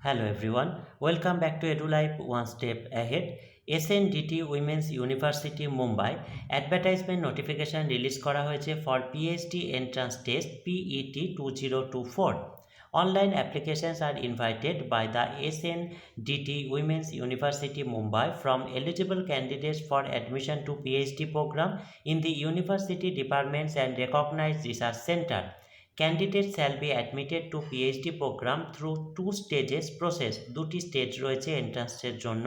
Hello everyone, welcome back to EduLife One Step Ahead. SNDT Women's University Mumbai advertisement notification release করা হয়েছে for PhD entrance test PET 2024. Online applications are invited by the SNDT Women's University Mumbai from eligible candidates for admission to PhD program in the university departments and recognized research center. Candidates shall be admitted to PhD program through two stages process. দুটি stage রয়েছে এন্ট্রান্সের জন্য।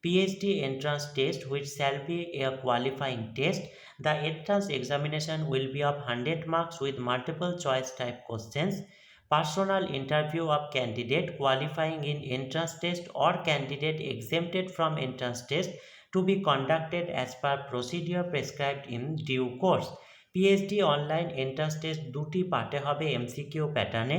PhD entrance test which shall be a qualifying test. The entrance examination will be of 100 marks with multiple choice type questions. Personal interview of candidate qualifying in entrance test or candidate exempted from entrance test to be conducted as per procedure prescribed in due course. PhD online entrance test দুটি পার্টে হবে MCQ প্যাটার্নে।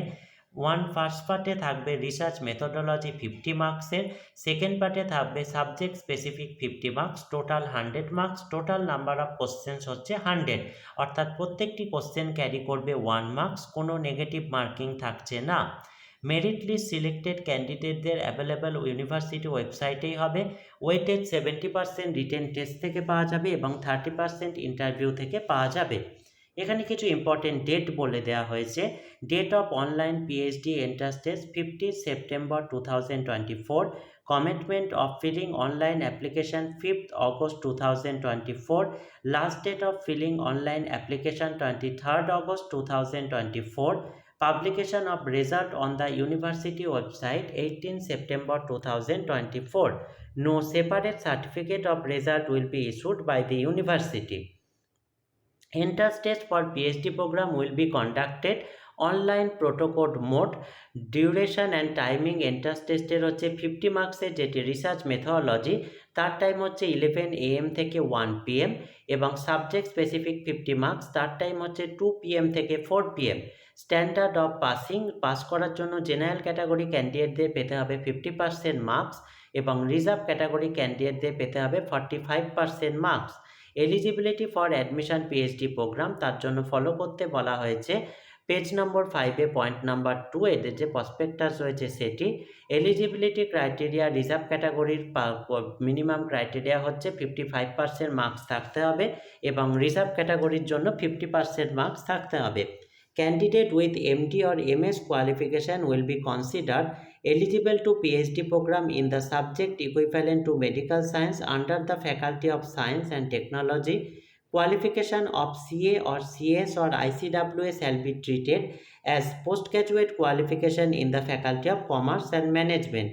First পার্টে থাকবে research methodology 50 মার্কসের, second পার্টে থাকবে subject specific 50 marks, total 100 marks. Total number of questions হচ্ছে 100, অর্থাৎ প্রত্যেকটি কোশ্চেন ক্যারি করবে 1 মার্কস, কোনো নেগেটিভ মার্কিং থাকছে না। মেরিট লিস্ট সিলেক্টেড ক্যান্ডিডেটদের অ্যাভেলেবল ইউনিভার্সিটি ওয়েবসাইটেই হবে। ওয়েটেজ 70% রিটেন টেস্ট থেকে পাওয়া যাবে এবং 30% ইন্টারভিউ থেকে পাওয়া যাবে। এখানে কিছু ইম্পর্টেন্ট ডেট বলে দেওয়া হয়েছে। Date of online PhD entrance test 50 September 2024। Commitment of filling online application 5th August 2024। Last date of filling online application 23rd August 2024। Publication of result on the university website 18 September 2024. No separate certificate of result will be issued by the university. Entrance test for PhD program will be conducted online proctored mode. Duration and timing entrance টেস্টের হচ্ছে 50 মার্কসের, যেটি research methodology, তার time হচ্ছে 11 AM থেকে 1 PM, এবং subject specific 50 marks, তার time হচ্ছে 2 PM থেকে 4 PM। Standard of passing, pass করার জন্য জেনারেল ক্যাটাগরি ক্যান্ডিডেটদের পেতে হবে 50% মার্কস এবং রিজার্ভ ক্যাটাগরি ক্যান্ডিডেটদের পেতে হবে 45% marks. Eligibility for admission PhD program, তার জন্য ফলো করতে বলা হয়েছে পেজ নম্বর 5-এ পয়েন্ট নাম্বার 2 এদের যে প্রসপেক্টাস রয়েছে সেটি। এলিজিবিলিটি ক্রাইটেরিয়া, রিজার্ভ ক্যাটাগরির মিনিমাম ক্রাইটেরিয়া হচ্ছে 55% মার্কস থাকতে হবে এবং রিজার্ভ ক্যাটাগরির জন্য 50% মার্কস থাকতে হবে। Candidate with MD or MS qualification will be considered eligible to PhD program in the subject equivalent to medical science under the Faculty of Science and Technology. Qualification of CA or CS or ICWA shall be treated as postgraduate qualification in the Faculty of Commerce and Management.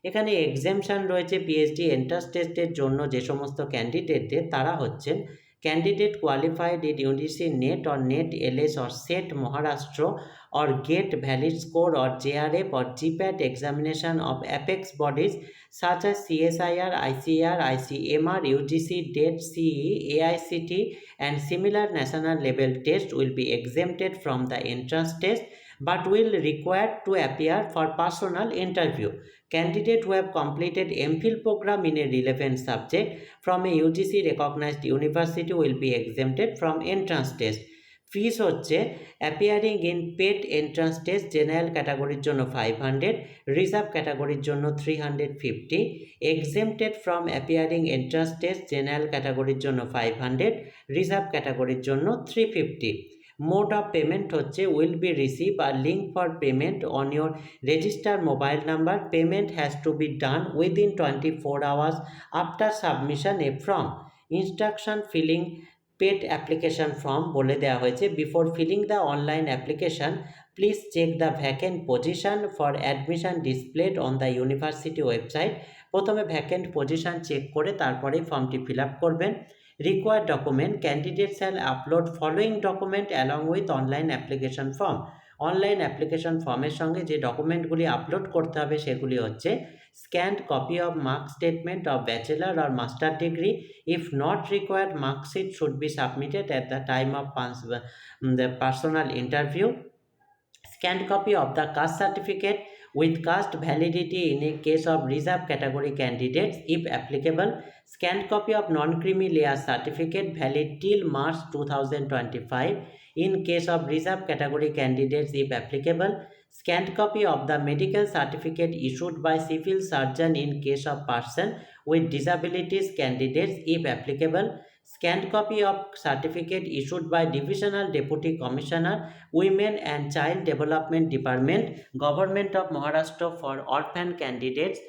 এখানে exemption রয়েছে PhD entrance টেস্টের জন্য যে সমস্ত ক্যান্ডিডেটদের, তারা হচ্ছেন candidate qualified in UGC NET or NET LS or SET Maharashtra or GATE valid score or JRF or GPAT examination of apex bodies such as CSIR, ICAR, ICMR, UGC, DET, CE, AICT and similar national level test will be exempted from the entrance test but will require to appear for personal interview. Candidate who have completed MPhil program in a relevant subject from a UGC recognized university will be exempted from entrance test. Fees হচ্ছে appearing in paid entrance test general ক্যাটাগরির জন্য 500, reserve ক্যাটাগরির জন্য 350, exempted from appearing entrance test general ক্যাটাগরির জন্য 500, reserve ক্যাটাগরির জন্য 350। Mode of payment হচ্ছে will be receive our link for payment on your register mobile number. Payment has to be done within 24 hours after submission a form. Instruction filling paid application form বলে দেওয়া হয়েছে। Before filling the online application please check the vacant position for admission displayed on the university website. প্রথমে vacant position check করে তারপরেই ফর্মটি fill up করবেন। Required document, candidate shall upload following document along with online application form. Online application ফর্মের সঙ্গে যে ডকুমেন্টগুলি upload করতে হবে সেগুলি হচ্ছে scanned copy of mark statement of bachelor or master degree. If not required marksheet should be submitted at the time of the personal interview. Scanned copy of the caste certificate with caste validity in a case of reserve category candidates if applicable. Scanned copy of non-creamy layer certificate valid till March 2025 in case of reserve category candidates if applicable. scanned copy of the medical certificate issued by civil surgeon in case of person with disabilities candidates if applicable, scanned copy of certificate issued by divisional deputy commissioner women and child development department government of Maharashtra for orphan candidates.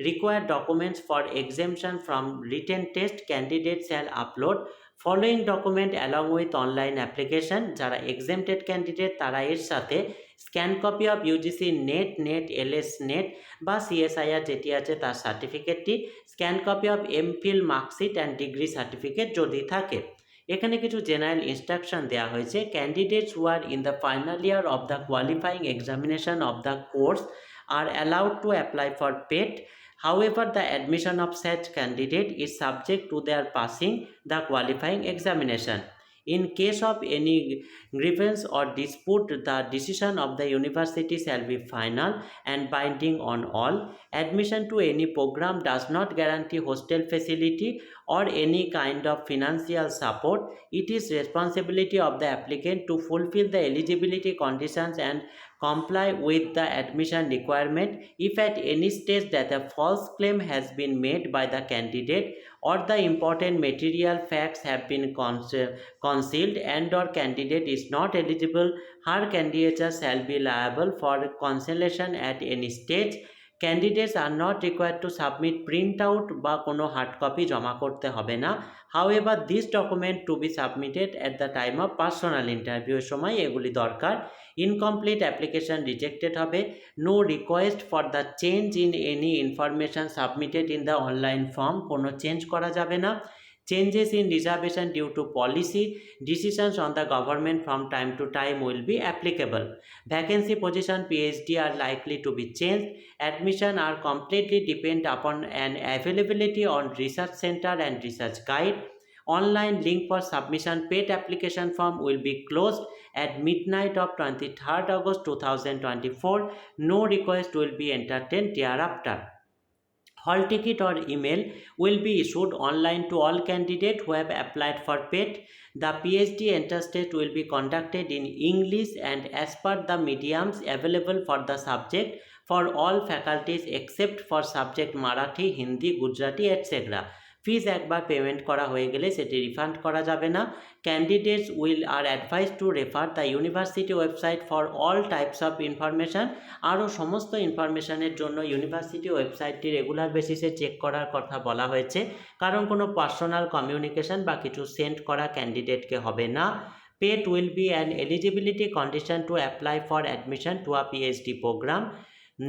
Required documents for exemption from written test candidates shall upload following document along with online application. যারা exempted candidate তারা এর সাথে scan copy of UGC NET LS NET বা CSIR যেটি আছে তার সার্টিফিকেটটি, scan copy of MPhil marksheet and degree certificate যদি থাকে। এখানে কিছু জেনারেল ইনস্ট্রাকশন দেওয়া হয়েছে। Candidates who are in the final year of the qualifying examination of the course are allowed to apply for PET. However, the admission of such candidate is subject to their passing the qualifying examination. In case of any grievance or dispute, the decision of the university shall be final and binding on all. Admission to any program does not guarantee hostel facility or any kind of financial support. It is responsibility of the applicant to fulfill the eligibility conditions and comply with the admission requirement. If at any stage that a false claim has been made by the candidate or the important material facts have been concealed and or candidate is not eligible, her candidature shall be liable for cancellation at any stage. Candidates are not required to submit printout বা কোনো hard copy জমা করতে হবে না। However, this document to be submitted at the time of personal interview এর সময় এগুলি দরকার। Incomplete application rejected হবে। No request for the change in any information submitted in the online form, কোনো চেঞ্জ করা যাবে না। Changes in reservation due to policy decisions on the government from time to time will be applicable. Vacancy position PhD are likely to be changed. Admission are completely depend upon an availability on research center and research guide. Online link for submission PET application form will be closed at midnight of 23rd August 2024. No request will be entertained thereafter. Hall ticket or email will be issued online to all candidates who have applied for PET. The PhD entrance test will be conducted in English and as per the mediums available for the subject for all faculties except for subject Marathi, Hindi, Gujarati, etc. ফিজ একবার payment করা হয়ে গেলে সেটি refund করা যাবে না। Candidates are advice two refer the university website for all types of information. আরও সমস্ত ইনফরমেশানের জন্য ইউনিভার্সিটি ওয়েবসাইটটি রেগুলার বেসিসে চেক করার কথা বলা হয়েছে, কারণ কোনো পার্সোনাল কমিউনিকেশন বা কিছু সেন্ড করা ক্যান্ডিডেটকে হবে না। PET will be an eligibility condition to apply for admission to a PhD program.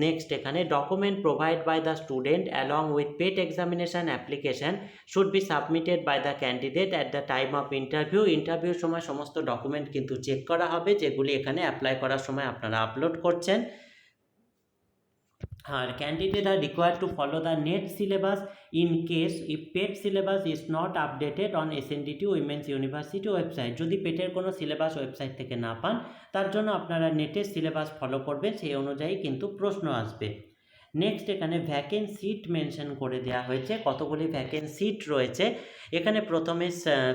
Next এখানে document provided by the student along with PET examination application should be submitted by the candidate at the time of interview. ইন্টারভিউর সময় সমস্ত document কিন্তু check করা হবে যেগুলি এখানে apply করার সময় আপনারা আপলোড করছেন। আর candidate are required to follow the NET syllabus in case if PET syllabus is not updated on SNDT Women's University website. যদি পেটের কোনো সিলেবাস ওয়েবসাইট থেকে না পান তার জন্য আপনারা নেটের সিলেবাস ফলো করবেন, সেই অনুযায়ী কিন্তু প্রশ্ন আসবে। নেক্সট এখানে ভ্যাকেন্ট সিট মেনশন করে দেওয়া হয়েছে, কতগুলি ভ্যাকেন্ট সিট রয়েছে। এখানে প্রথমে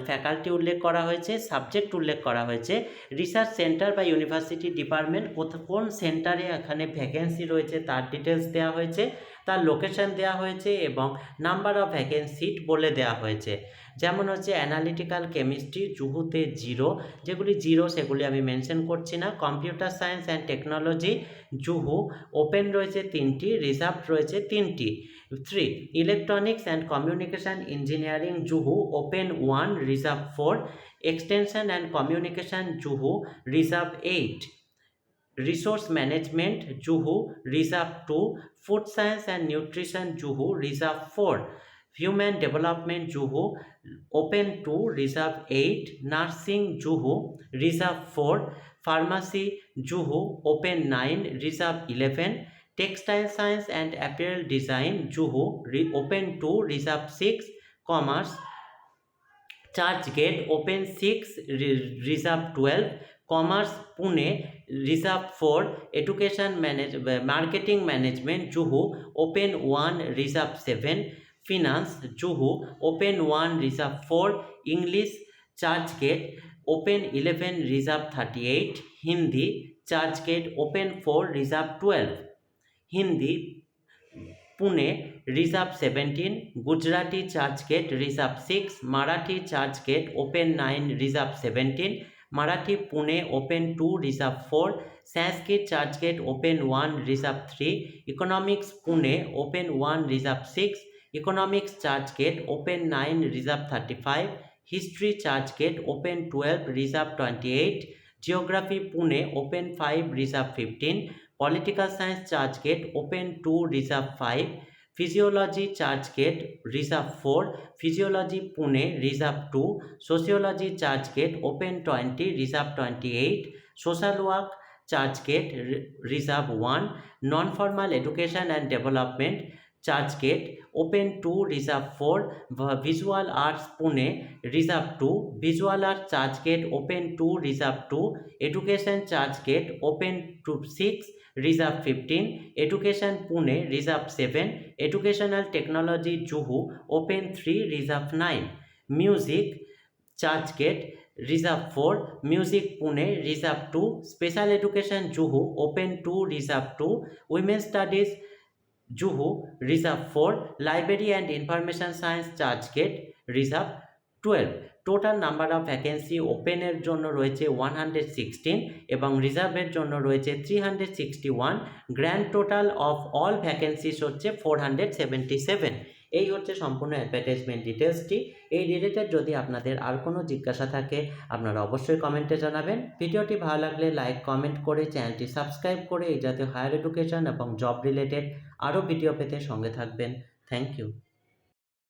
ফ্যাকাল্টি উল্লেখ করা হয়েছে, সাবজেক্ট উল্লেখ করা হয়েছে, রিসার্চ সেন্টার বা ইউনিভার্সিটি ডিপার্টমেন্ট কোন সেন্টারে এখানে ভ্যাকেন্সি রয়েছে তার ডিটেলস দেওয়া হয়েছে, তার লোকেশন দেওয়া হয়েছে এবং নাম্বার অফ ভ্যাকেন্সি সিট বলে দেওয়া হয়েছে। যেমন হচ্ছে অ্যানালিটিক্যাল কেমিস্ট্রি জুহুতে 0, যেগুলি 0 সেগুলি আমি মেনশন করছি না। Computer science and technology Juhu open রয়েছে 3টি, রিজার্ভ রয়েছে 3টি। 3 electronics and communication engineering Juhu open 1, reserve 4। Extension and communication Juhu reserve 8। Resource management Juhu reserve 2। Food science and nutrition Juhu reserve 4। Human development Juhu open 2, reserve 8। Nursing Juhu reserve 4। Pharmacy Juhu open 9, reserve 11। Textile science and apparel design Juhu open 2, reserve 6। Commerce Churchgate open 6, reserve 12। Commerce Pune reserve 4। Education marketing management Juhu open 1, reserve 7। Finance Juhu open 1, reserve 4। English Churchgate open 11, reserve 38। Hindi Churchgate open 4 reserve 12, Hindi Pune reserve 17, Gujarati Churchgate reserve 6, Marathi Churchgate open 9 reserve 17, Marathi Pune open 2 reserve 4, Sanskrit Churchgate open 1 reserve 3, economics Pune open 1 reserve 6, economics Churchgate open 9 reserve 35, history Churchgate open 12 reserve 28, geography Pune open 5 reserve 15, political science Churchgate open 2 reserve 5, physiology Churchgate reserve 4, physiology Pune reserve 2, sociology Churchgate open 20 reserve 28, social work Churchgate reserve 1, non formal education and development Churchgate open 2 reserve 4, visual arts Pune reserve 2, visual arts Churchgate open 2 reserve 2, education Churchgate open 6 reserve 15, education Pune reserve 7, educational technology Juhu open 3 reserve 9, music Churchgate reserve 4, music Pune reserve 2, special education Juhu open 2 reserve 2, women studies Juhu reserve 4, library and information science Churchgate reserve 12। Total number of vacancy ওপেনের জন্য রয়েছে 116 এবং রিজার্ভের জন্য রয়েছে 361। Grand total of all vacancies হচ্ছে 477। এই হচ্ছে সম্পূর্ণ অ্যাডভার্টাইজমেন্ট ডিটেলসটি। এই রিলেটেড যদি আপনাদের আর কোনো জিজ্ঞাসা থাকে আপনারা অবশ্যই কমেন্টে জানাবেন। ভিডিওটি ভালো লাগলে লাইক কমেন্ট করে চ্যানেলটি সাবস্ক্রাইব করে এই জাতীয় হায়ার এডুকেশন এবং জব রিলেটেড আরও ভিডিও পেতে সঙ্গে থাকবেন। Thank you.